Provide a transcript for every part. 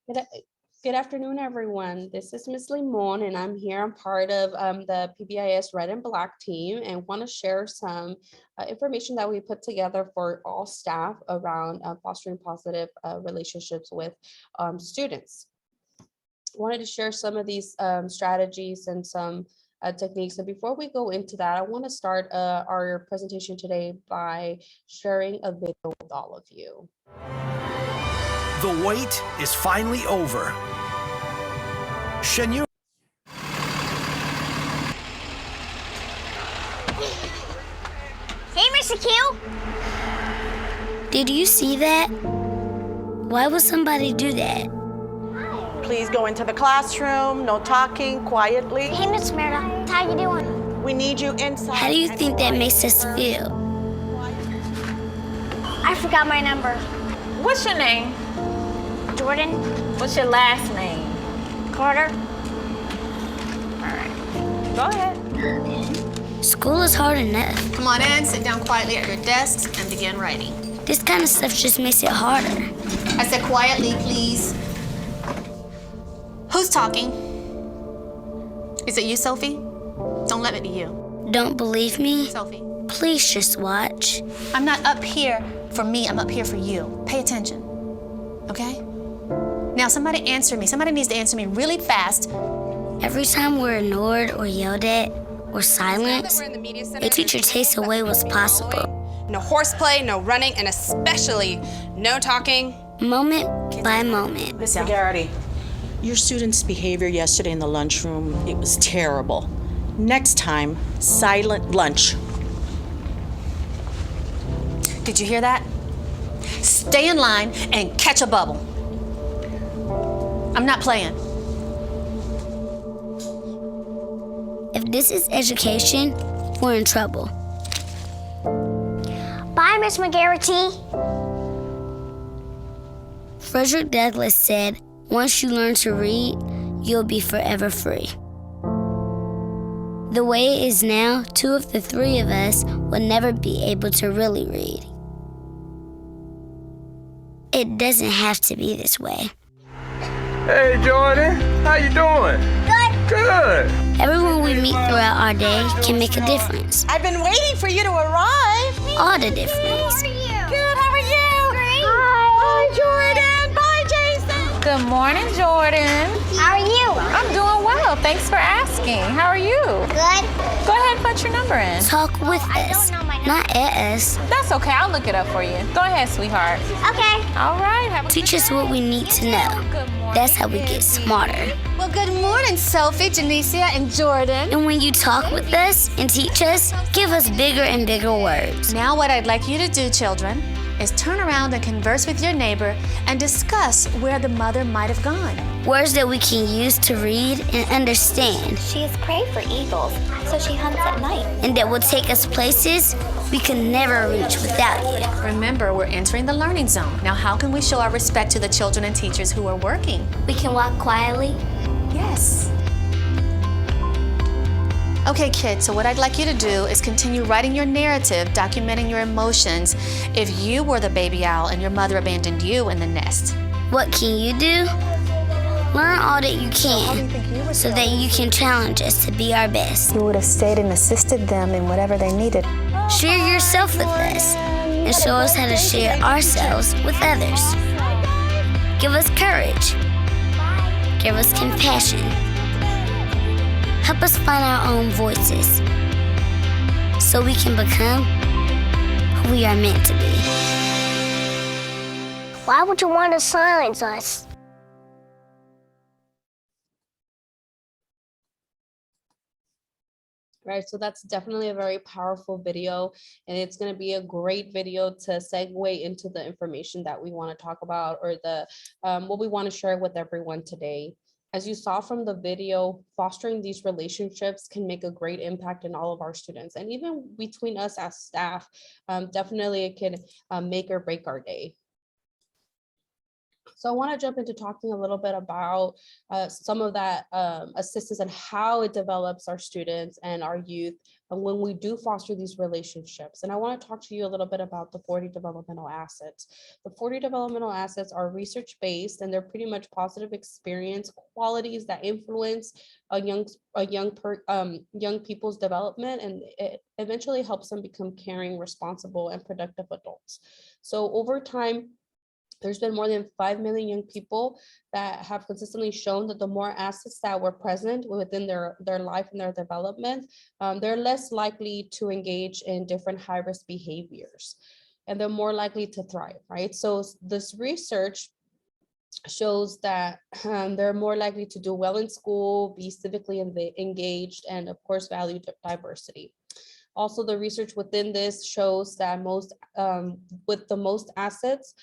Good, good afternoon, everyone. This is Ms. Limon, and I'm here. I'm part of the PBIS Red and Black team and want to share some information that we put together for all staff around fostering positive relationships with students. Wanted to share some of these strategies and some techniques. And before we go into that, I want to start our presentation today by sharing a video with all of you. The wait is finally over. Shenyu. Hey, Mr. Q. Did you see that? Why would somebody do that? Please go into the classroom, no talking, quietly. Hey, Miss Merida, how you doing? We need you inside. How do you think that makes us feel? I forgot my number. What's your name? Jordan. What's your last name? Carter. All right. Go ahead. School is hard enough. Come on in, sit down quietly at your desks, and begin writing. This kind of stuff just makes it harder. I said quietly, please. Who's talking? Is it you, Sophie? Don't let it be you. Don't believe me? Sophie. Please just watch. I'm not up here for me, I'm up here for you. Pay attention, okay? Now somebody answer me. Somebody needs to answer me really fast. Every time we're ignored or yelled at or silenced, a teacher takes away what's possible. No horseplay, no running, and especially no talking. Moment by moment. Miss Garrity, your student's behavior yesterday in the lunchroom, it was terrible. Next time, silent lunch. Did you hear that? Stay in line and catch a bubble. I'm not playing. If this is education, we're in trouble. Bye, Miss McGarrity. Frederick Douglass said, once you learn to read, you'll be forever free. The way it is now, 2 of the 3 of us will never be able to really read. It doesn't have to be this way. Hey, Jordan, how you doing? Good. Good. Everyone we meet throughout our day can make a difference. I've been waiting for you to arrive. All the difference. Good, how are you? Great. Hi, Jordan. Bye, Jason. Good morning, Jordan. How are you? I'm doing well. Thanks for asking. How are you? Good. Go ahead and put your number in. Talk with I us, don't know my number. not at us. That's okay. I'll look it up for you. Go ahead, sweetheart. Okay. All right. Have a Teach good us day. what we need to know. Good morning. That's how we get smarter. Well, good morning, Sophie, Janicia, and Jordan. And when you talk with us and teach us, give us bigger and bigger words. Now what I'd like you to do, children, is turn around and converse with your neighbor and discuss where the mother might have gone. Words that we can use to read and understand, She is prey for eagles, so she hunts at night. and that will take us places we can never reach without you. Remember, we're entering the learning zone. Now, how can we show our respect to the children and teachers who are working? We can walk quietly. Yes. Okay, kids, so what I'd like you to do is continue writing your narrative, documenting your emotions if you were the baby owl and your mother abandoned you in the nest. What can you do? Learn all that you can so that you can challenge us to be our best. You would have stayed and assisted them in whatever they needed. Share yourself with us and show us how to share ourselves with others. Give us courage. Give us compassion. Help us find our own voices so we can become who we are meant to be. Why would you want to silence us? Right, so that's definitely a very powerful video, and it's going to be a great video to segue into the information that we want to talk about, or the what we want to share with everyone today. As you saw from the video, fostering these relationships can make a great impact in all of our students, and even between us as staff, definitely it can make or break our day. So I want to jump into talking a little bit about some of that assistance and how it develops our students and our youth when we do foster these relationships. And I want to talk to you a little bit about the 40 developmental assets. The 40 developmental assets are research-based, and they're pretty much positive experience qualities that influence young people's development, and it eventually helps them become caring, responsible, and productive adults. So over time, there's been more than 5 million young people that have consistently shown that the more assets that were present within their life and their development, they're less likely to engage in different high-risk behaviors, and they're more likely to thrive, right? So this research shows that they're more likely to do well in school, be civically engaged, and of course, value diversity. Also, the research within this shows that with the most assets,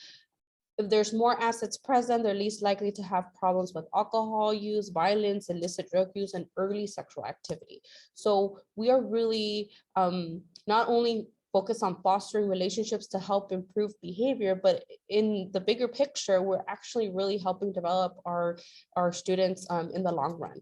if there's more assets present, they're least likely to have problems with alcohol use, violence, illicit drug use, and early sexual activity. So we are really not only focused on fostering relationships to help improve behavior, but in the bigger picture, we're actually really helping develop our students in the long run.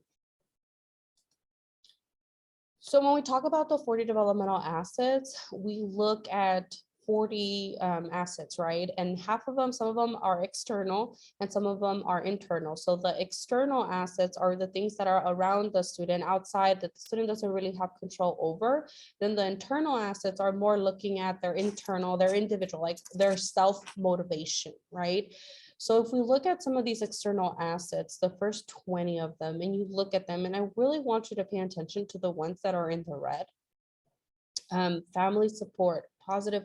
So when we talk about the 40 developmental assets, we look at 40 assets, right? And half of them, some of them are external and some of them are internal. So the external assets are the things that are around the student, outside, that the student doesn't really have control over. Then the internal assets are more looking at their internal, their individual, like their self-motivation, right? So if we look at some of these external assets, the first 20 of them, and you look at them, and I really want you to pay attention to the ones that are in the red. Family support, positive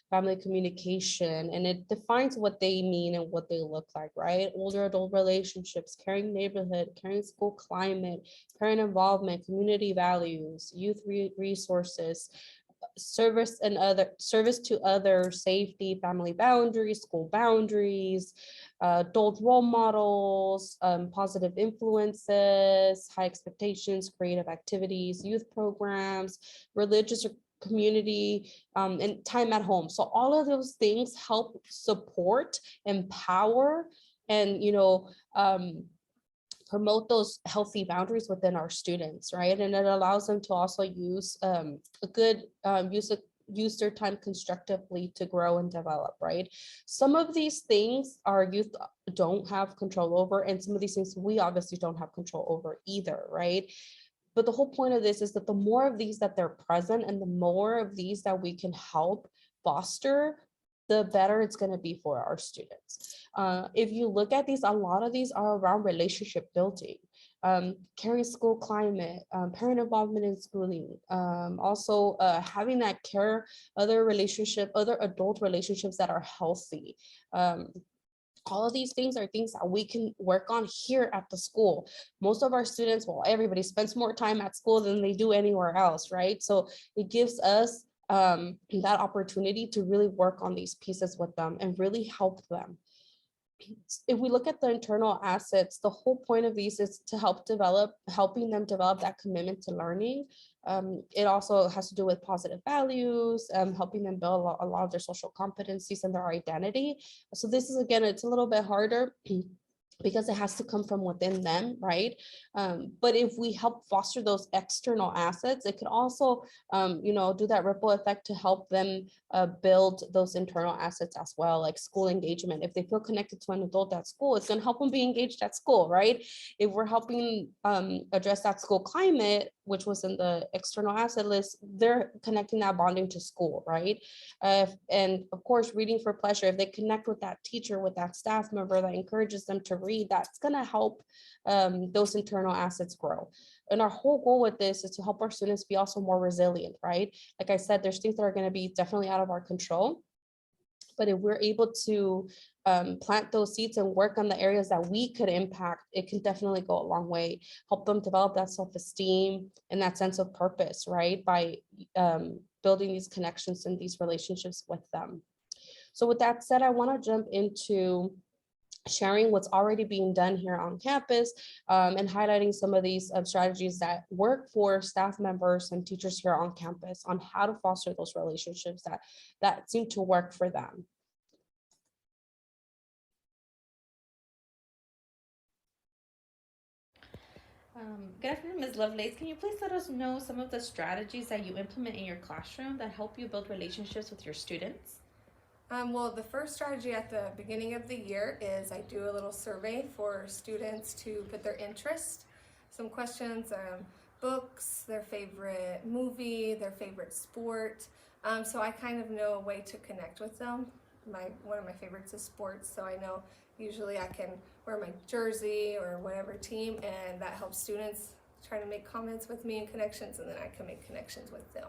family communication, and it defines what they mean and what they look like, right? Older adult relationships, caring neighborhood, caring school climate, parent involvement, community values, youth resources, service to others, safety, family boundaries, school boundaries, adult role models, positive influences, high expectations, creative activities, youth programs, religious community, and time at home. So all of those things help support, empower, and promote those healthy boundaries within our students, right? And it allows them to also use use their time constructively to grow and develop, right? Some of these things our youth don't have control over, and some of these things we obviously don't have control over either, right? But the whole point of this is that the more of these that they're present and the more of these that we can help foster, the better it's going to be for our students. If you look at these, a lot of these are around relationship building, caring school climate, parent involvement in schooling, also having that care, other adult relationships that are healthy. All of these things are things that we can work on here at the school. Most of our students, well, everybody spends more time at school than they do anywhere else, right? So it gives us that opportunity to really work on these pieces with them and really help them. If we look at the internal assets, the whole point of these is to helping them develop that commitment to learning. It also has to do with positive values, helping them build a lot of their social competencies and their identity. So this is, again, it's a little bit harder because it has to come from within them, right? But if we help foster those external assets, it could also, do that ripple effect to help them build those internal assets as well, like school engagement. If they feel connected to an adult at school, it's going to help them be engaged at school, right? If we're helping address that school climate, which was in the external asset list, they're connecting that bonding to school, right? And of course, reading for pleasure, if they connect with that teacher, with that staff member that encourages them to read, that's going to help those internal assets grow. And our whole goal with this is to help our students be also more resilient, right? Like I said, there's things that are going to be definitely out of our control. But if we're able to plant those seeds and work on the areas that we could impact, it can definitely go a long way. Help them develop that self-esteem and that sense of purpose, right? By building these connections and these relationships with them. So with that said, I want to jump into sharing what's already being done here on campus, and highlighting some of these strategies that work for staff members and teachers here on campus on how to foster those relationships that seem to work for them. Good afternoon, Ms. Lovelace. Can you please let us know some of the strategies that you implement in your classroom that help you build relationships with your students? Well, the first strategy at the beginning of the year is I do a little survey for students to put their interest, some questions, books, their favorite movie, their favorite sport. So I kind of know a way to connect with them. One of my favorites is sports, so I know usually I can wear my jersey or whatever team, and that helps students try to make comments with me and connections, and then I can make connections with them.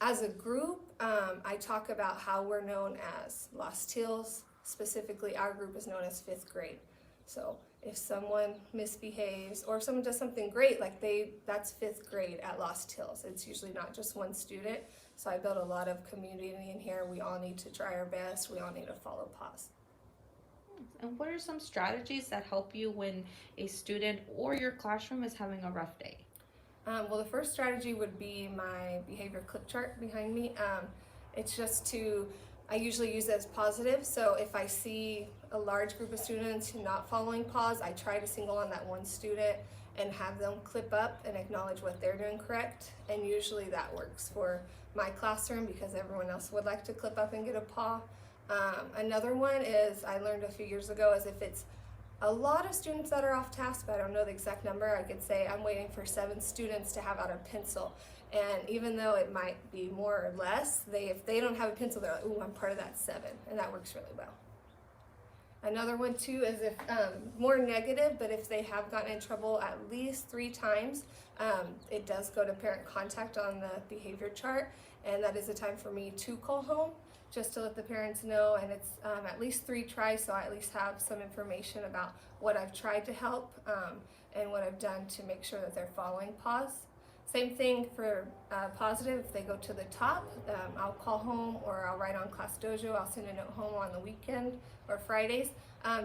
As a group, I talk about how we're known as Lost Hills. Specifically, our group is known as 5th grade. So if someone misbehaves or if someone does something great, that's 5th grade at Lost Hills. It's usually not just one student. So I built a lot of community in here. We all need to try our best. We all need to follow PBIS. And what are some strategies that help you when a student or your classroom is having a rough day? Well, the first strategy would be my behavior clip chart behind me. It's just I usually use it as positive. So if I see a large group of students who are not following PBIS, I try to single on that one student and have them clip up and acknowledge what they're doing correct. And usually that works for my classroom because everyone else would like to clip up and get a paw. Another one is I learned a few years ago is if it's a lot of students that are off task, but I don't know the exact number, I could say I'm waiting for 7 students to have out a pencil. And even though it might be more or less, if they don't have a pencil, they're like, ooh, I'm part of that 7. And that works really well. Another one too is if more negative, but if they have gotten in trouble at least 3 times, it does go to parent contact on the behavior chart. And that is a time for me to call home just to let the parents know, and it's at least 3 tries, so I at least have some information about what I've tried to help and what I've done to make sure that they're following PBIS. Same thing for positive. If they go to the top, I'll call home or I'll write on Class Dojo. I'll send a note home on the weekend or Fridays,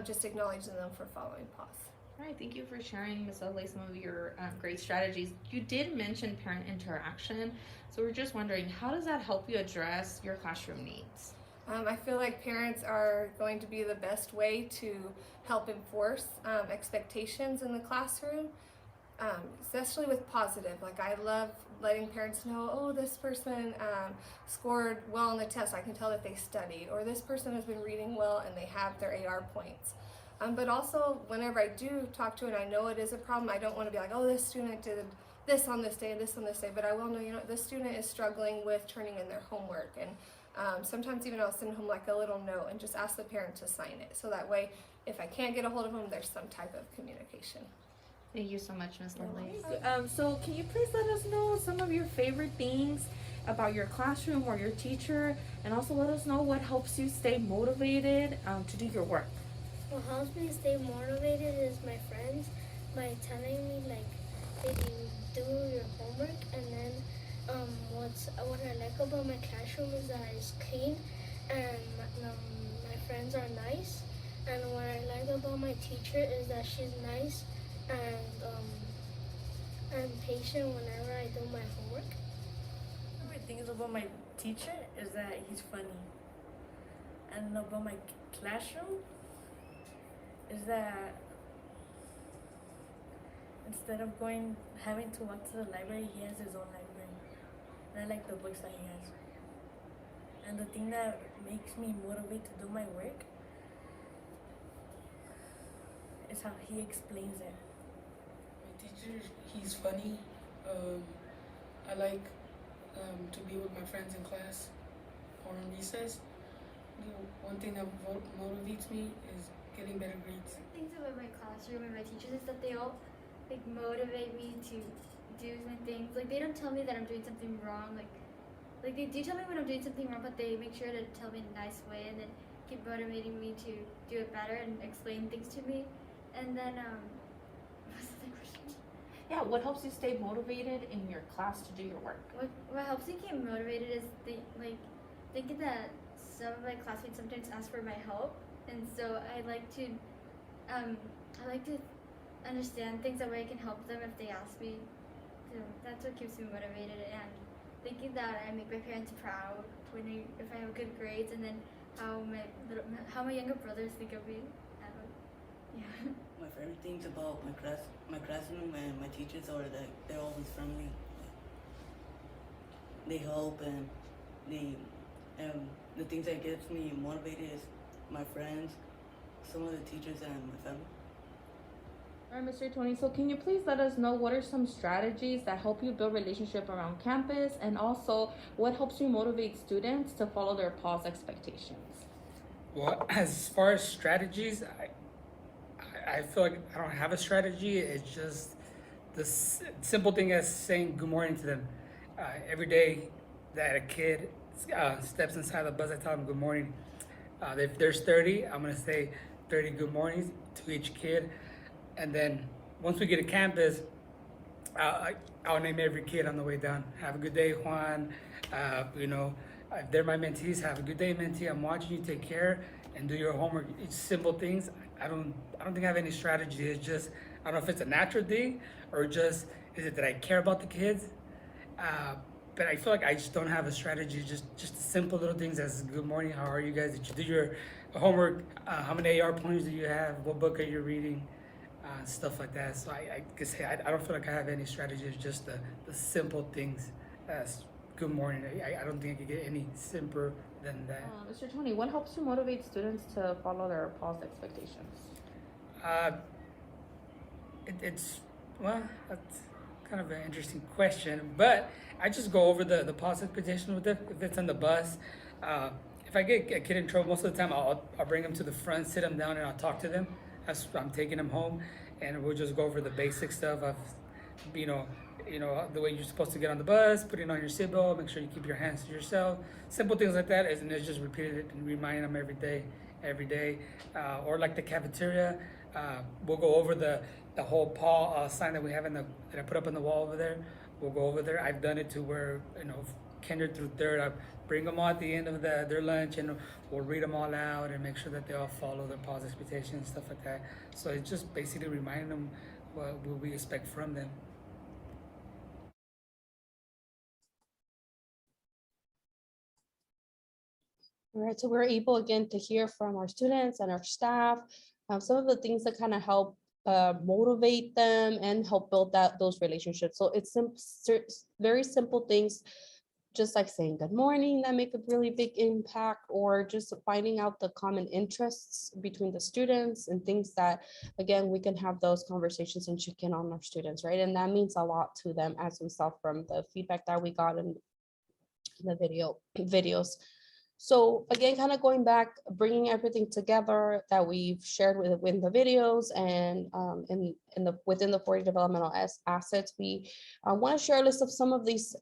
just acknowledging them for following PBIS. All right, thank you for sharing, Ms. Lovely, some of your great strategies. You did mention parent interaction, so we're just wondering, how does that help you address your classroom needs? I feel like parents are going to be the best way to help enforce expectations in the classroom, especially with positive. Like I love letting parents know, oh, this person scored well on the test. I can tell that they studied, or this person has been reading well and they have their AR points. But also, whenever I do talk to it, I know it is a problem. I don't want to be like, oh, this student did this on this day and this on this day, but I will know, this student is struggling with turning in their homework. And sometimes even I'll send home like a little note and just ask the parent to sign it. So that way, if I can't get a hold of them, there's some type of communication. Thank you so much, Ms. Lovelace. So can you please let us know some of your favorite things about your classroom or your teacher, and also let us know what helps you stay motivated to do your work? What helps me stay motivated is my friends by telling me that you do your homework, and then what I like about my classroom is that it's clean and my friends are nice, and what I like about my teacher is that she's nice and patient whenever I do my homework. My favorite things about my teacher is that he's funny, and about my classroom is that instead of having to walk to the library, he has his own library. And I like the books that he has. And the thing that makes me motivate to do my work is how he explains it. My teacher, he's funny. I like to be with my friends in class or in recess. One thing that motivates me is getting better grades. Things about my classroom and my teachers is that they all motivate me to do some things. They don't tell me that I'm doing something wrong. Like they do tell me when I'm doing something wrong, but they make sure to tell me in a nice way and then keep motivating me to do it better and explain things to me. And then what's the question? Yeah, what helps you stay motivated in your class to do your work? What helps me keep motivated is thinking that some of my classmates sometimes ask for my help. And so I like to understand things that way I can help them if they ask me. So that's what keeps me motivated, and thinking that I make my parents proud if I have good grades, and then how my younger brothers think of me. Yeah. My favorite things about my classroom and my teachers are that they're always friendly. They help, and they the things that gets me motivated is my friends, some of the teachers, and my family. All right, Mr. Tony, so can you please let us know what are some strategies that help you build relationship around campus, and also what helps you motivate students to follow their pause expectations? Well, as far as strategies, I feel like I don't have a strategy. It's just the simple thing as saying good morning to them. Every day that a kid steps inside the bus, I tell them good morning. If there's 30, I'm gonna say 30 good mornings to each kid. And then once we get to campus, I'll name every kid on the way down. Have a good day, Juan. If they're my mentees, have a good day, mentee. I'm watching you. Take care and do your homework. It's simple things. I don't think I have any strategy. It's just I don't know if it's a natural thing or just is it that I care about the kids. But I feel like I just don't have a strategy. Just the simple little things as good morning. How are you guys? Did you do your homework? How many AR pointers do you have? What book are you reading? Stuff like that. So I can say I don't feel like I have any strategy. It's just the simple things as good morning. I don't think I could get any simpler than that. Mr. Tony, what helps you motivate students to follow their pause expectations? It's well, that's kind of an interesting question, but I just go over the pause expectation with them. If it's on the bus, if I get a kid in trouble, most of the time I'll bring them to the front, sit them down, and I'll talk to them. I'm taking them home, and we'll just go over the basic stuff of, you know, the way you're supposed to get on the bus, putting on your seatbelt, make sure you keep your hands to yourself, simple things like that. And it's just repeated and reminding them every day. Or like the cafeteria, we'll go over the whole Paul sign that we have that I put up on the wall over there. We'll go over there. I've done it to where kinder through third, I bring them all at the end of their lunch, and we'll read them all out and make sure that they all follow their pause expectations and stuff like that. So it's just basically reminding them what we expect from them. All right, so we're able again to hear from our students and our staff, some of the things that kind of help motivate them and help build those relationships. So it's very simple things, just like saying good morning, that make a really big impact, or just finding out the common interests between the students and things that, again, we can have those conversations and check in on our students, right? And that means a lot to them, as we saw from the feedback that we got in the videos. So again, kind of going back, bringing everything together that we've shared within the videos and within the 40 developmental assets, we want to share a list of some of these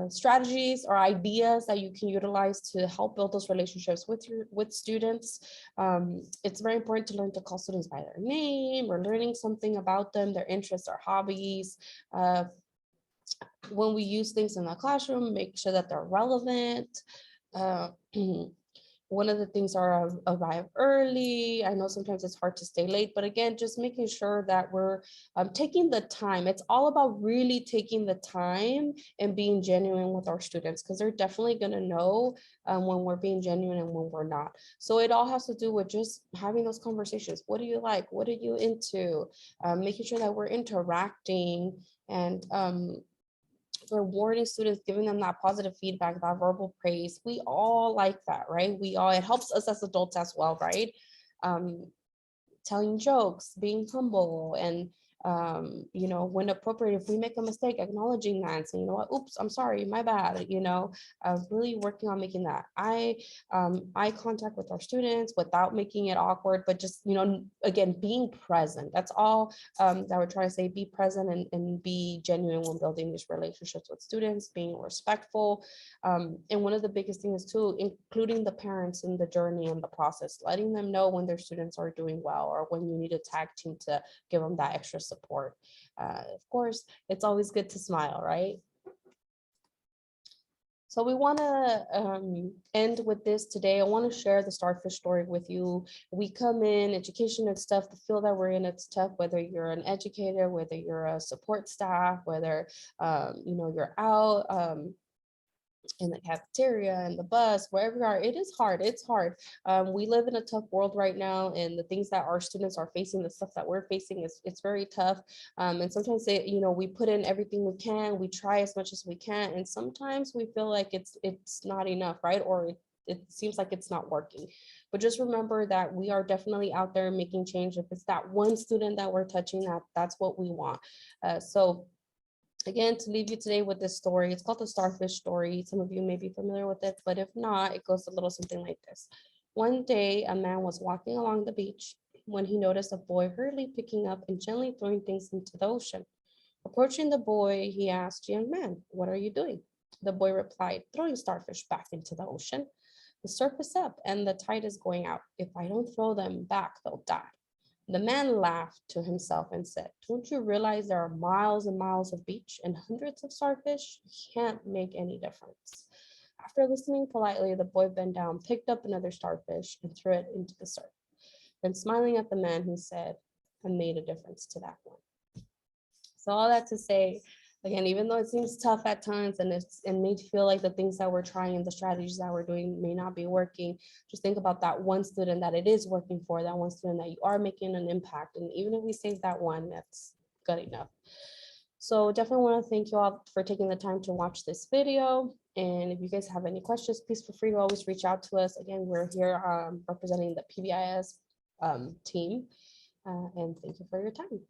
strategies or ideas that you can utilize to help build those relationships with students. It's very important to learn to call students by their name, or learning something about them, their interests or hobbies. When we use things in the classroom, make sure that they're relevant. One of the things are arrive early. I know sometimes it's hard to stay late, but again, just making sure that we're taking the time. It's all about really taking the time and being genuine with our students, because they're definitely going to know when we're being genuine and when we're not. So it all has to do with just having those conversations. What do you like? What are you into? Making sure that we're interacting and rewarding students, giving them that positive feedback, that verbal praise. We all like that, right? It helps us as adults as well, right? Telling jokes, being humble, and when appropriate, if we make a mistake, acknowledging that and saying, you know what, oops, I'm sorry, my bad, really working on making that eye contact with our students without making it awkward, but just, again, being present. That's all that we're trying to say. Be present and be genuine when building these relationships with students, being respectful. And one of the biggest things too, including the parents in the journey and the process, letting them know when their students are doing well, or when you need a tag team to give them that extra support. Of course, it's always good to smile, right? So we want to end with this today. I want to share the Starfish story with you. We come in, education and stuff, the field that we're in, it's tough, whether you're an educator, whether you're a support staff, whether you're out in the cafeteria, in the bus, wherever you are, it is hard. It's hard. We live in a tough world right now, and the things that our students are facing, the stuff that we're facing, is it's very tough. And sometimes we put in everything we can, we try as much as we can, and sometimes we feel like it's not enough, right? Or it seems like it's not working. But just remember that we are definitely out there making change. If it's that one student that we're touching, that's what we want. So again, to leave you today with this story, it's called the starfish story. Some of you may be familiar with it, but if not, it goes a little something like this. One day, a man was walking along the beach when he noticed a boy hurriedly picking up and gently throwing things into the ocean. Approaching the boy, he asked, "Young man, what are you doing?" The boy replied, "Throwing starfish back into the ocean. The surf is up and the tide is going out. If I don't throw them back, they'll die." The man laughed to himself and said, "Don't you realize there are miles and miles of beach and hundreds of starfish? You can't make any difference." After listening politely, the boy bent down, picked up another starfish, and threw it into the surf. Then, smiling at the man, he said, "I made a difference to that one." So all that to say, again, even though it seems tough at times and may feel like the things that we're trying and the strategies that we're doing may not be working, just think about that one student that it is working for, that one student that you are making an impact. And even if we save that one, that's good enough. So definitely want to thank you all for taking the time to watch this video. And if you guys have any questions, please feel free to always reach out to us. Again, we're here representing the PBIS team. And thank you for your time.